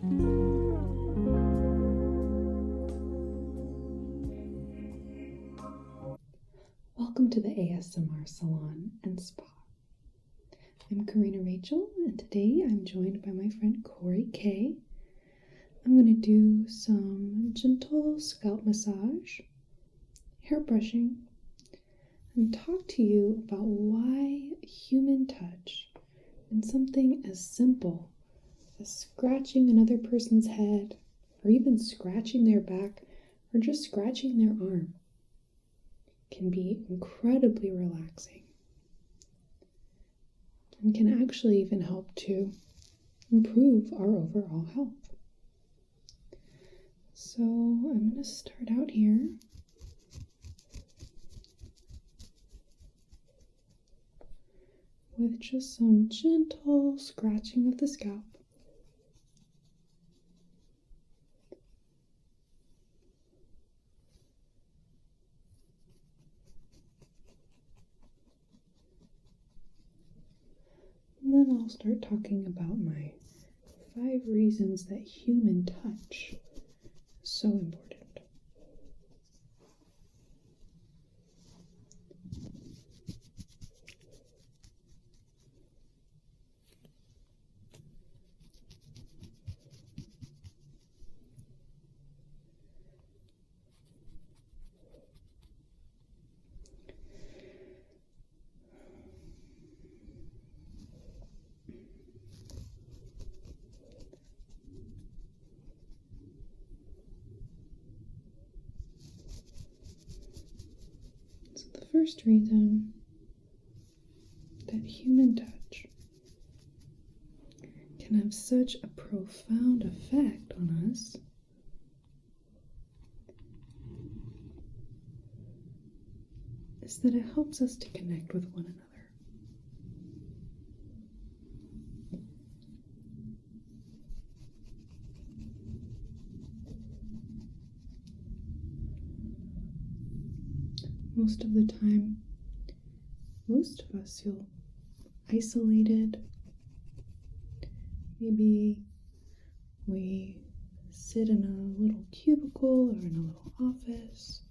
Welcome to the ASMR Salon and Spa. I'm Corrina Rachel, and today I'm joined by my friend Corey K. I'm going to do some gentle scalp massage, hair brushing, and talk to you about why human touch and something as simple as scratching another person's head, or even scratching their back, or just scratching their arm, can be incredibly relaxing and can actually even help to improve our overall health. So I'm going to start out here with just some gentle scratching of the scalp. And then I'll start talking about my 5 reasons that human touch is so important. The first reason that human touch can have such a profound effect on us is that it helps us to connect with one another. Most of the time, most of us feel isolated. Maybe we sit in a little cubicle or in a little office,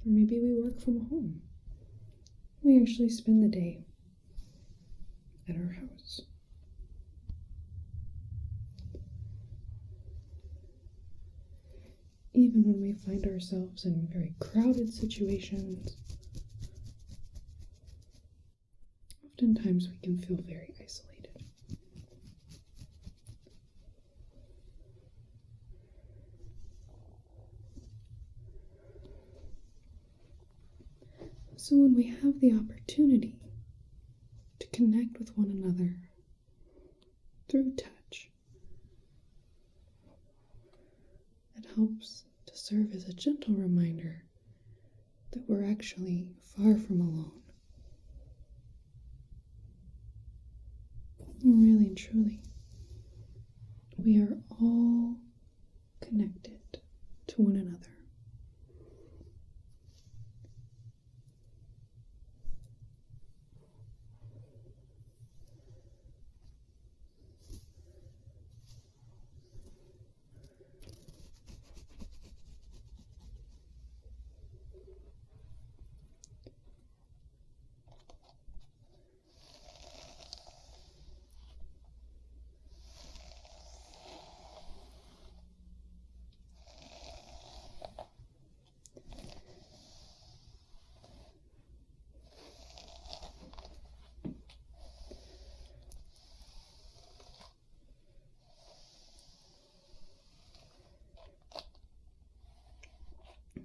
or maybe we work from home. We actually spend the day at our house. Even when we find ourselves in very crowded situations, oftentimes we can feel very isolated. So when we have the opportunity to connect with one another through touch, it helps to serve as a gentle reminder that we're actually far from alone. And really and truly, we are all connected to one another.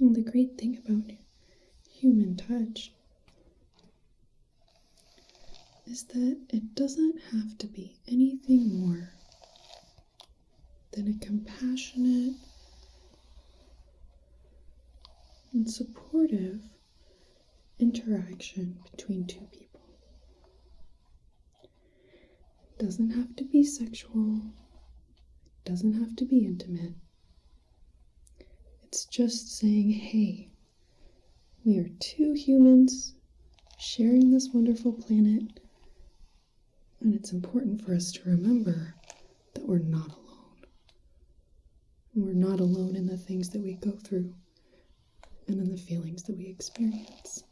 And the great thing about human touch is that it doesn't have to be anything more than a compassionate and supportive interaction between two people. It doesn't have to be sexual. It doesn't have to be intimate. It's just saying, hey, we are two humans sharing this wonderful planet, and it's important for us to remember that we're not alone. We're not alone in the things that we go through and in the feelings that we experience.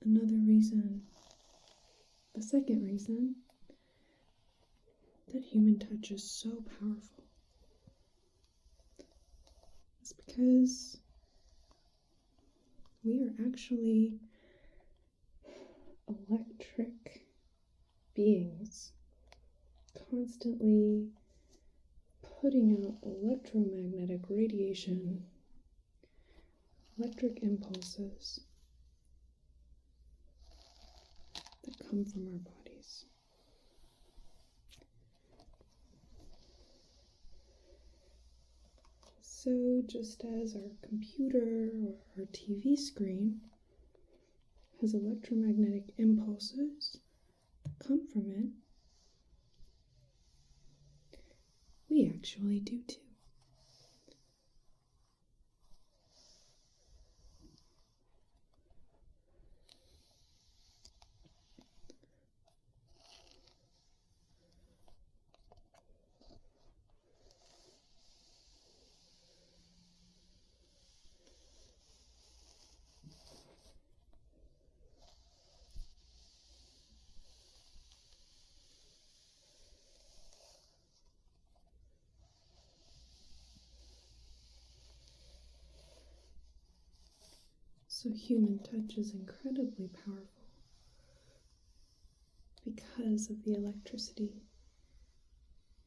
Another reason, the second reason, that human touch is so powerful is because we are actually electric beings, constantly putting out electromagnetic radiation, electric impulses that come from our bodies. So just as our computer or our TV screen has electromagnetic impulses that come from it, we actually do too. So human touch is incredibly powerful because of the electricity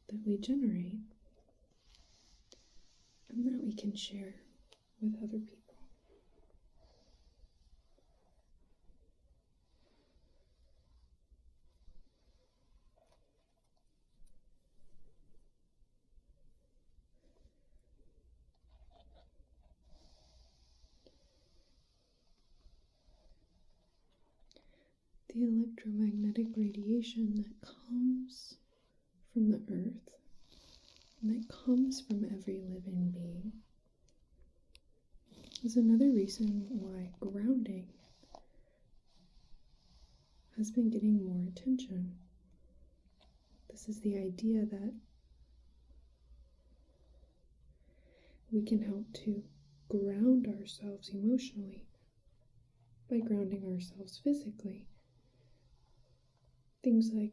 that we generate and that we can share with other people. The electromagnetic radiation that comes from the earth and that comes from every living being is another reason why grounding has been getting more attention. This is the idea that we can help to ground ourselves emotionally by grounding ourselves physically. Things like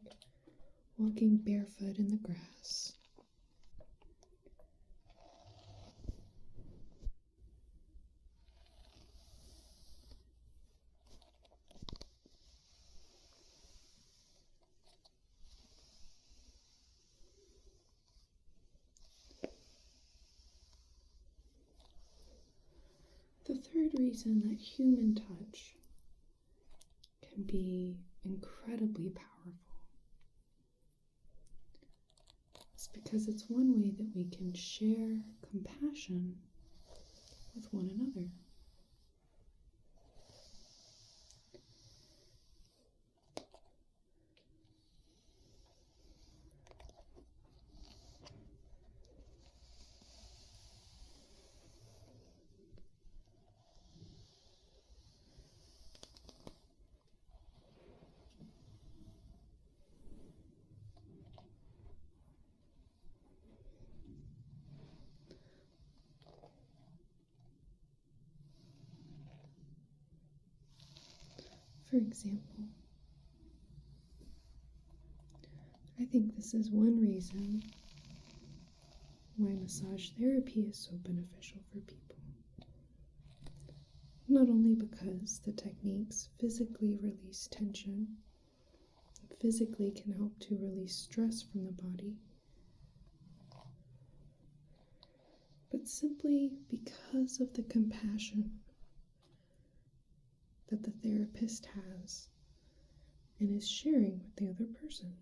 walking barefoot in the grass, the third reason that human touch can be incredibly powerful is because it's one way that we can share compassion with one another. For example, I think this is one reason why massage therapy is so beneficial for people. Not only because the techniques physically release tension, physically can help to release stress from the body, but simply because of the compassion that the therapist has and is sharing with the other person.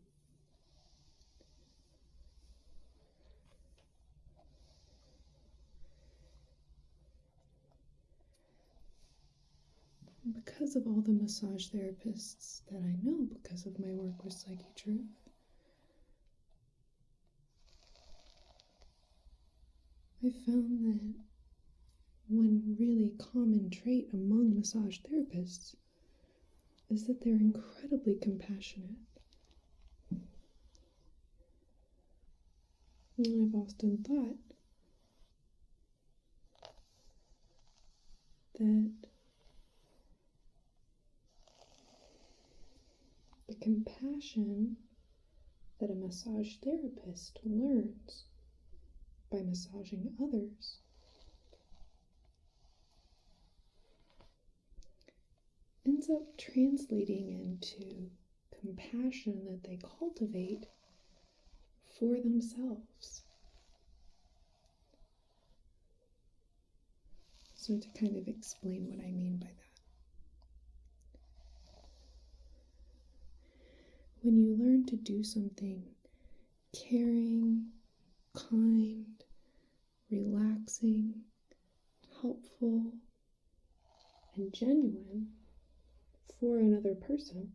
And because of all the massage therapists that I know, because of my work with Psychetruth, I found that one really common trait among massage therapists is that they're incredibly compassionate. And I've often thought that the compassion that a massage therapist learns by massaging others ends up translating into compassion that they cultivate for themselves. So to kind of explain what I mean by that. When you learn to do something caring, kind, relaxing, helpful, and genuine for another person,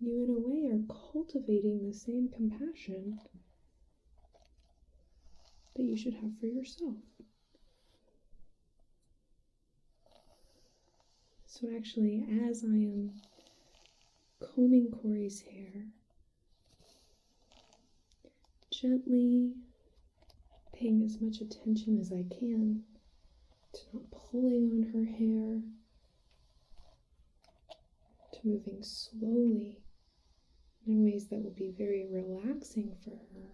you in a way are cultivating the same compassion that you should have for yourself. So actually, as I am combing Corey's hair, gently paying as much attention as I can to not pulling on her hair, to moving slowly in ways that will be very relaxing for her.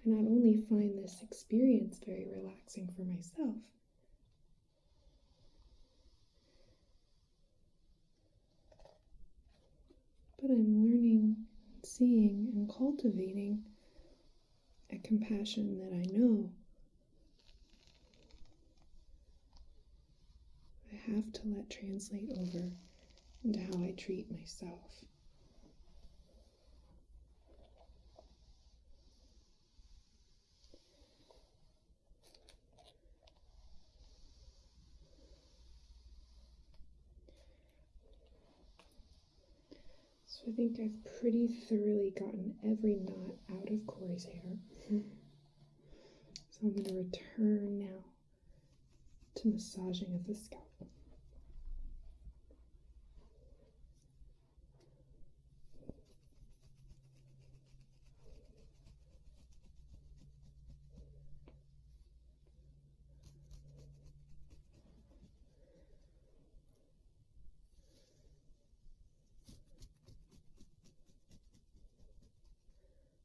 I not only find this experience very relaxing for myself, but I'm learning, seeing, and cultivating a compassion that I know I have to let translate over into how I treat myself. So I think I've pretty thoroughly gotten every knot out of Corey's hair. So I'm going to return now to massaging of the scalp.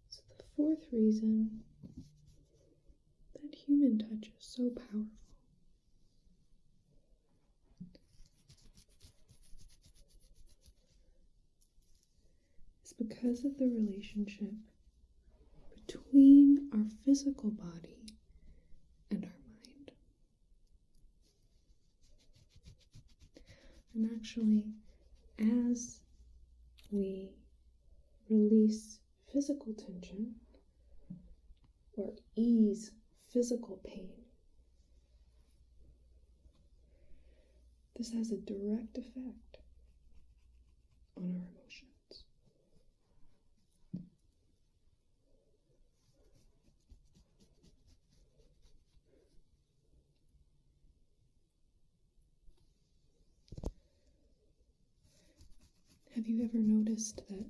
So the fourth reason that human touch is so powerful is because of the relationship between our physical body and our mind. And actually, as we release physical tension or ease physical pain, this has a direct effect on our emotions. Have you ever noticed that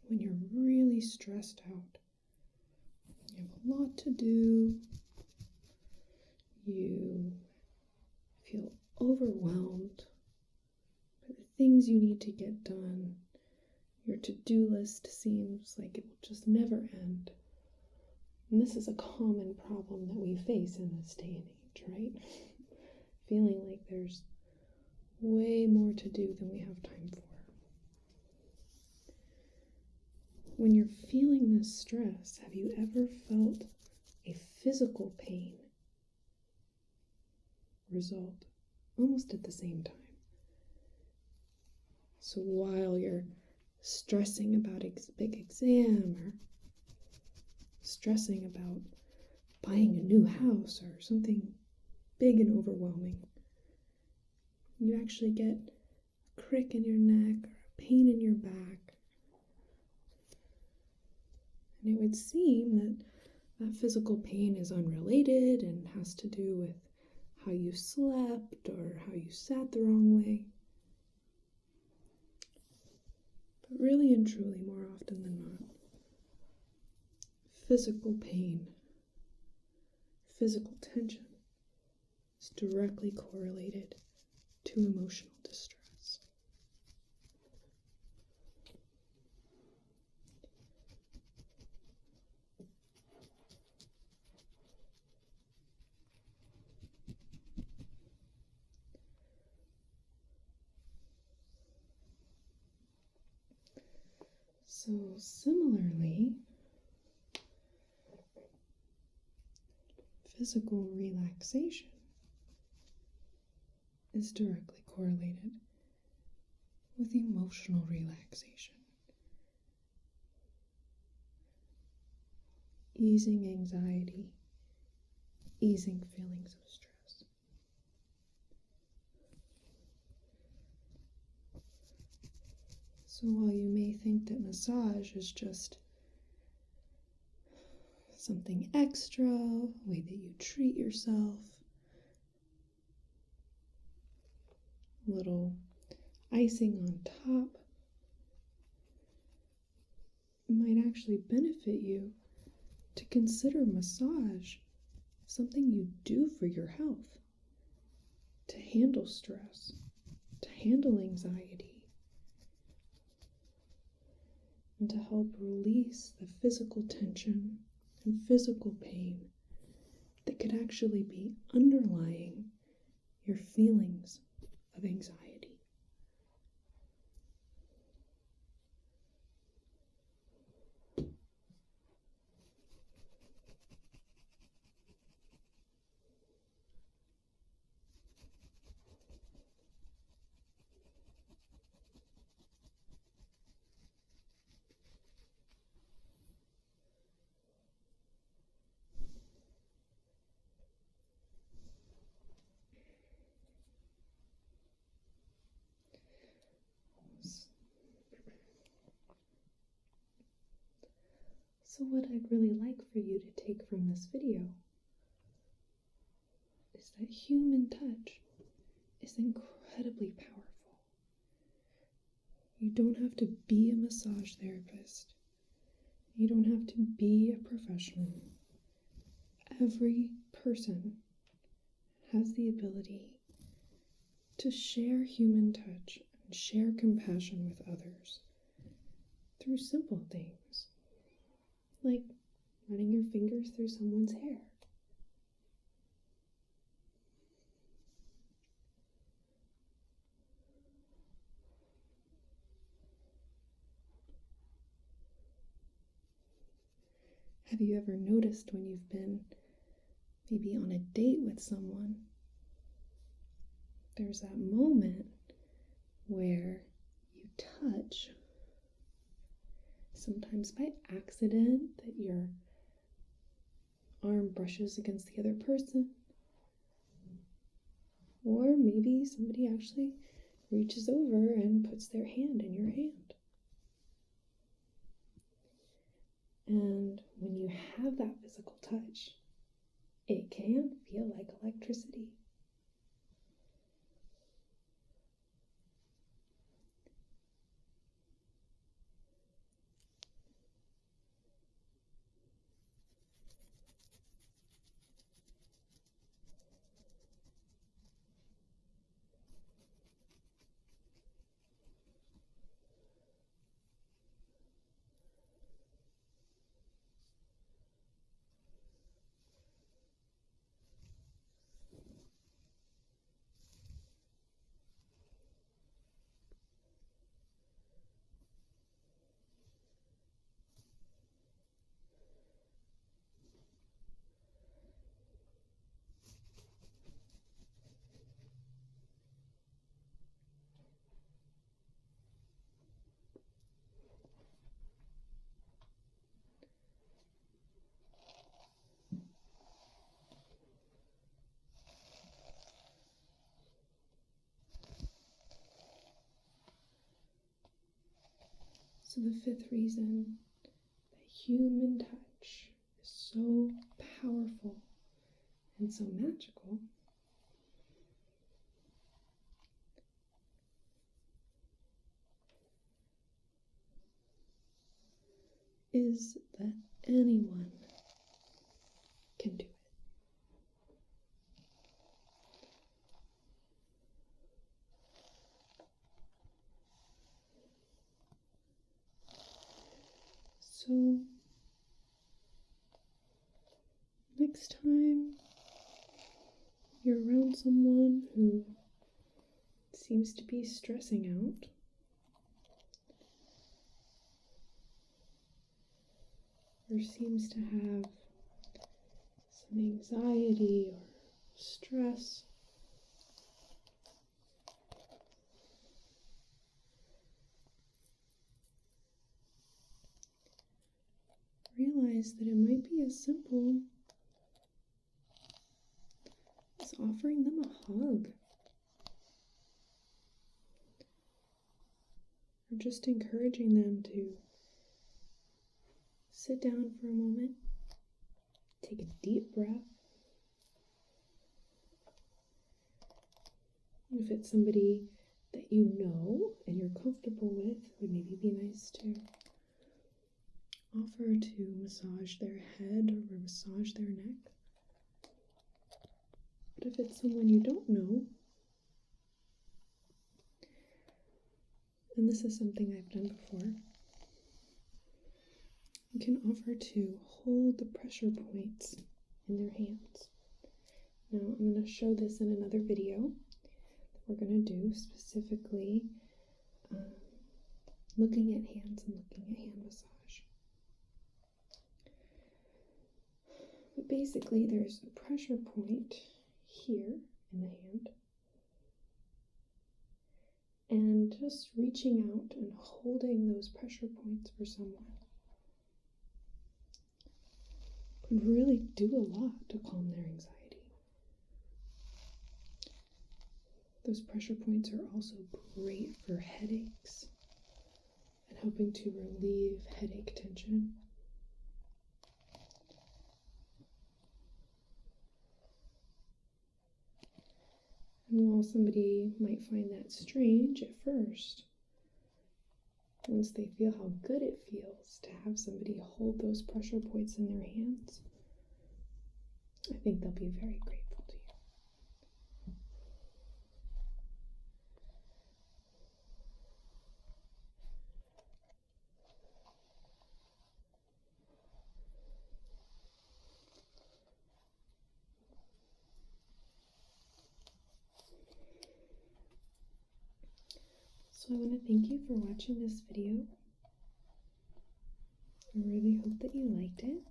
when you're really stressed out, you have a lot to do, you feel overwhelmed by the things you need to get done, your to-do list seems like it will just never end. And this is a common problem that we face in this day and age, right? Feeling like there's way more to do than we have time for. When you're feeling this stress, have you ever felt a physical pain result almost at the same time? So while you're stressing about a big exam or stressing about buying a new house or something big and overwhelming, you actually get a crick in your neck or a pain in your back And it would seem that that physical pain is unrelated and has to do with how you slept or how you sat the wrong way. But really and truly, more often than not, physical pain, physical tension is directly correlated to emotional distress. So similarly, physical relaxation is directly correlated with emotional relaxation, easing anxiety, easing feelings of stress. So while you may think that massage is just something extra, a way that you treat yourself, a little icing on top, it might actually benefit you to consider massage something you do for your health, to handle stress, to handle anxiety, and to help release the physical tension and physical pain that could actually be underlying your feelings of anxiety. So what I'd really like for you to take from this video is that human touch is incredibly powerful. You don't have to be a massage therapist. You don't have to be a professional. Every person has the ability to share human touch and share compassion with others through simple things, like running your fingers through someone's hair. Have you ever noticed when you've been maybe on a date with someone, there's that moment where you touch, sometimes by accident, that your arm brushes against the other person, or maybe somebody actually reaches over and puts their hand in your hand. And when you have that physical touch, it can feel like electricity. So the fifth reason that human touch is so powerful and so magical, is that anyone can do it. So, next time you're around someone who seems to be stressing out, or seems to have some anxiety or stress, realize that it might be as simple as offering them a hug, or just encouraging them to sit down for a moment, take a deep breath. If it's somebody that you know and you're comfortable with, it would maybe be nice to offer to massage their head or massage their neck. But if it's someone you don't know, and this is something I've done before, you can offer to hold the pressure points in their hands. Now, I'm going to show this in another video that we're going to do specifically looking at hands and looking at hand massage. But basically, there's a pressure point here in the hand, and just reaching out and holding those pressure points for someone could really do a lot to calm their anxiety. Those pressure points are also great for headaches and helping to relieve headache tension. And while somebody might find that strange at first, once they feel how good it feels to have somebody hold those pressure points in their hands, I think they'll be very grateful to you. So I want to thank you for watching this video. I really hope that you liked it.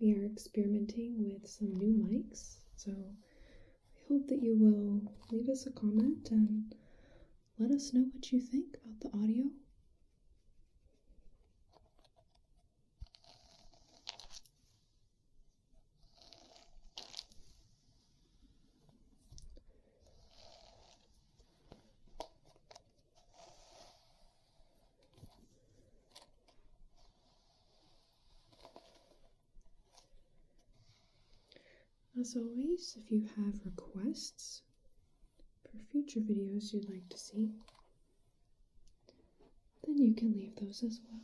We are experimenting with some new mics, so I hope that you will leave us a comment and let us know what you think about the audio. As always, if you have requests for future videos you'd like to see, then you can leave those as well.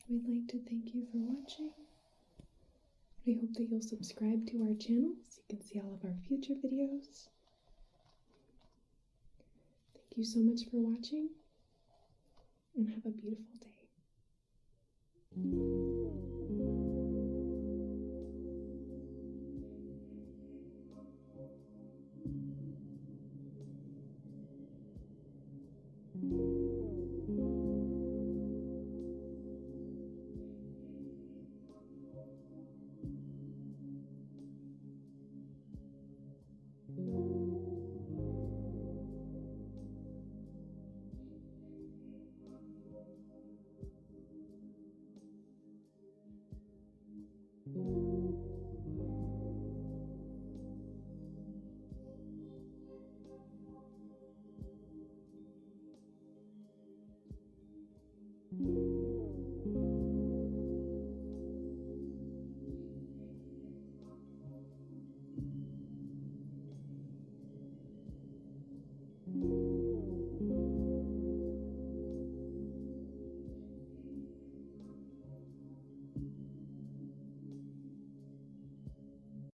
We'd like to thank you for watching. We hope that you'll subscribe to our channel so you can see all of our future videos. Thank you so much for watching, and have a beautiful day. Mm-hmm.